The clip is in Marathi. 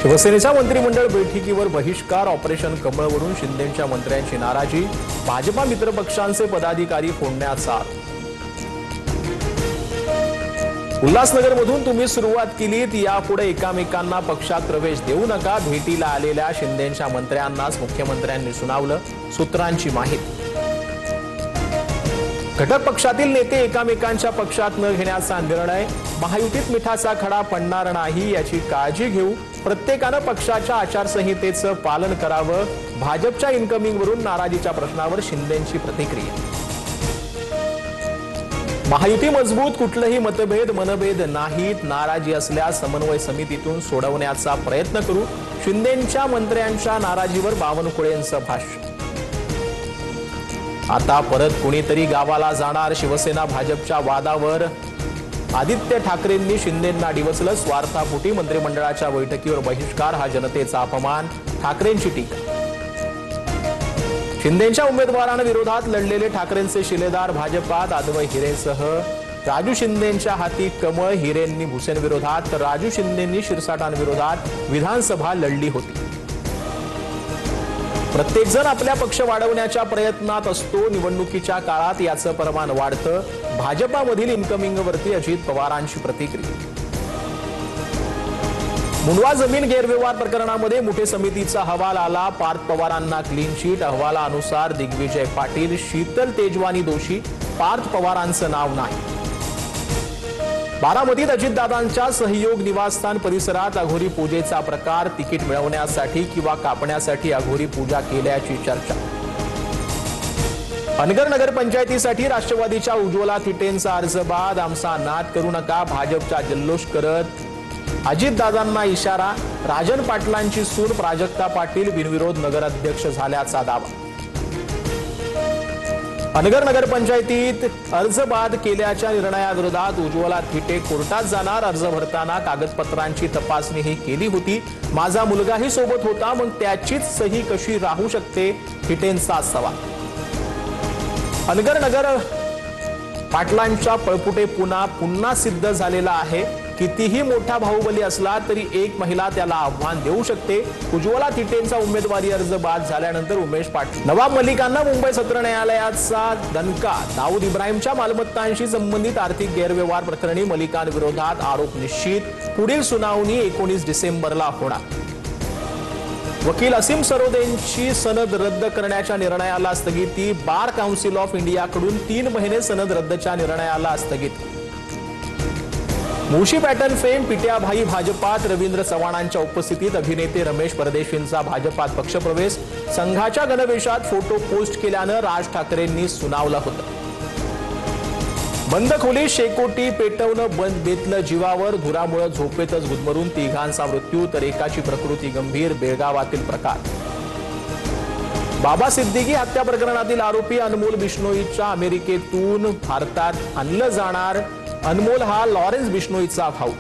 शिवसेनेच्या मंत्रिमंडळ बैठकीवर बहिष्कार, ऑपरेशन कमळवरून शिंदेंच्या मंत्र्यांची नाराजी, भाजपा मित्रपक्षांचे पदाधिकारी फोडण्याचा उल्हासनगरमधून तुम्ही सुरुवात केलीत, यापुढे एकामेकांना पक्षात प्रवेश देऊ नका, भेटीला आलेल्या शिंदेंच्या मंत्र्यांनाच मुख्यमंत्र्यांनी सुनावलं, सूत्रांची माहिती। घटक पक्षातील नेते एकामेकांच्या पक्षात न घेण्याचा निर्णय, महायुतीत मिठाचा खडा पडणार नाही याची काळजी घेऊ, प्रत्येकाने पक्षाच्या आचारसंहितेचं पालन करावं, भाजपच्या इन्कमिंगवरून नाराजीच्या प्रश्नावर शिंदेंची प्रतिक्रिया। महायुती मजबूत, कुठलेही मतभेद मनभेद नाहीत, नाराजी असल्यास समन्वय समितीतून सोडवण्याचा प्रयत्न करू, शिंदेंच्या मंत्र्यांच्या नाराजीवर बावनकुळेंचं भाष्य। आता परत कुणीतरी गावाला जाणार, शिवसेना भाजपच्या वादावर आदित्य ठाकरेंनी शिंदेंना डिवचलं, स्वार्थापोटी मंत्रिमंडळाच्या बैठकीवर बहिष्कार हा जनतेचा अपमान, ठाकरेंची टीका। शिंदेंच्या उमेदवारांविरोधात लढलेले ठाकरेंचे शिलेदार भाजपात, अद्वै हिरेंसह राजू शिंदेंच्या हाती कमळ, हिरेंनी भुसेंविरोधात तर राजू शिंदेंनी शिरसाटांविरोधात विधानसभा लढली होती। प्रत्येकजण आपल्या पक्ष वाढवण्याच्या प्रयत्नात असतो, निवडणुकीच्या काळात याचं प्रमाण वाढतं, भाजपामधील इन्कमिंगवरती अजित पवारांची प्रतिक्रिया। मुंडवा जमीन गैरव्यवहार प्रकरणामध्ये मुठे समितीचा अहवाल आला, पार्थ पवारांना क्लीन चिट, अहवालानुसार दिग्विजय पाटील, शीतल तेजवानी दोषी, पार्थ पवारांचं नाव नाही। बारामतीत अजितदादांच्या सहयोग निवासस्थान परिसरात अघोरी पूजेचा प्रकार, तिकीट मिळवण्यासाठी किंवा कापण्यासाठी अघोरी पूजा केल्याची चर्चा। अनगर नगरपंचायतीसाठी राष्ट्रवादीच्या उज्ज्वला थिटेंचा अर्ज बाद, आमचा नाद करू नका, भाजपचा जल्लोष करत अजितदादांना इशारा, राजन पाटलांची सून प्राजक्ता पाटील बिनविरोध नगराध्यक्ष झाल्याचा दावा। अनगर नगरपंचायतीत अर्ज बाद केल्याच्या निर्णयाविरोधात उज्ज्वला थिटे कोर्टात जाणार, अर्ज भरताना कागदपत्रांची तपासणीही केली होती, माझा मुलगाही सोबत होता, मग त्याचीच सही कशी राहू शकते, थिटेंचा सवाल। अनगर नगर पाटलांच्या पळपुटे पुन्हा सिद्ध झालेला आहे, कितीही मोठा बाहुबली असला तरी एक महिला त्याला आव्हान देऊ शकते, उज्ज्वला थिटेंचा उमेदवारी अर्ज बाद झाल्यानंतर उमेश पाटील। नवाब मलिकांना मुंबई सत्र न्यायालयाचा दणका, दाऊद इब्राहिमच्या मालमत्तांशी संबंधित आर्थिक गैरव्यवहार प्रकरणी मलिकांविरोधात आरोप निश्चित, पुढील सुनावणी 19 डिसेंबरला होणार। वकील असीम सरोदेंची सनद रद्द करण्याच्या निर्णयाला स्थगिती, बार काउन्सिल ऑफ इंडियाकडून 3 महिने सनद रद्दच्या निर्णयाला स्थगिती। मुळशी पॅटर्न फेम पिट्याभाई भाजपात, रवींद्र चव्हाणांच्या उपस्थितीत अभिनेते रमेश परदेशींचा भाजपात पक्षप्रवेश, संघाच्या गणवेशात फोटो पोस्ट केल्यानं राज ठाकरेंनी सुनावलं होतं। बंद खोलीत शेकोटी पेटवणं बंद बेतलं जीवावर, धुरामुळे झोपेतच गुदमरून तिघांचा मृत्यू तर एकाची प्रकृती गंभीर, बेळगावातील प्रकार। बाबा सिद्दीकी हत्या प्रकरणातील आरोपी अनमोल बिश्नोईच्या अमेरिकेतून भारतात आणलं जाणार, अनमोल हा लॉरेन्स बिश्नोईचा भाऊ।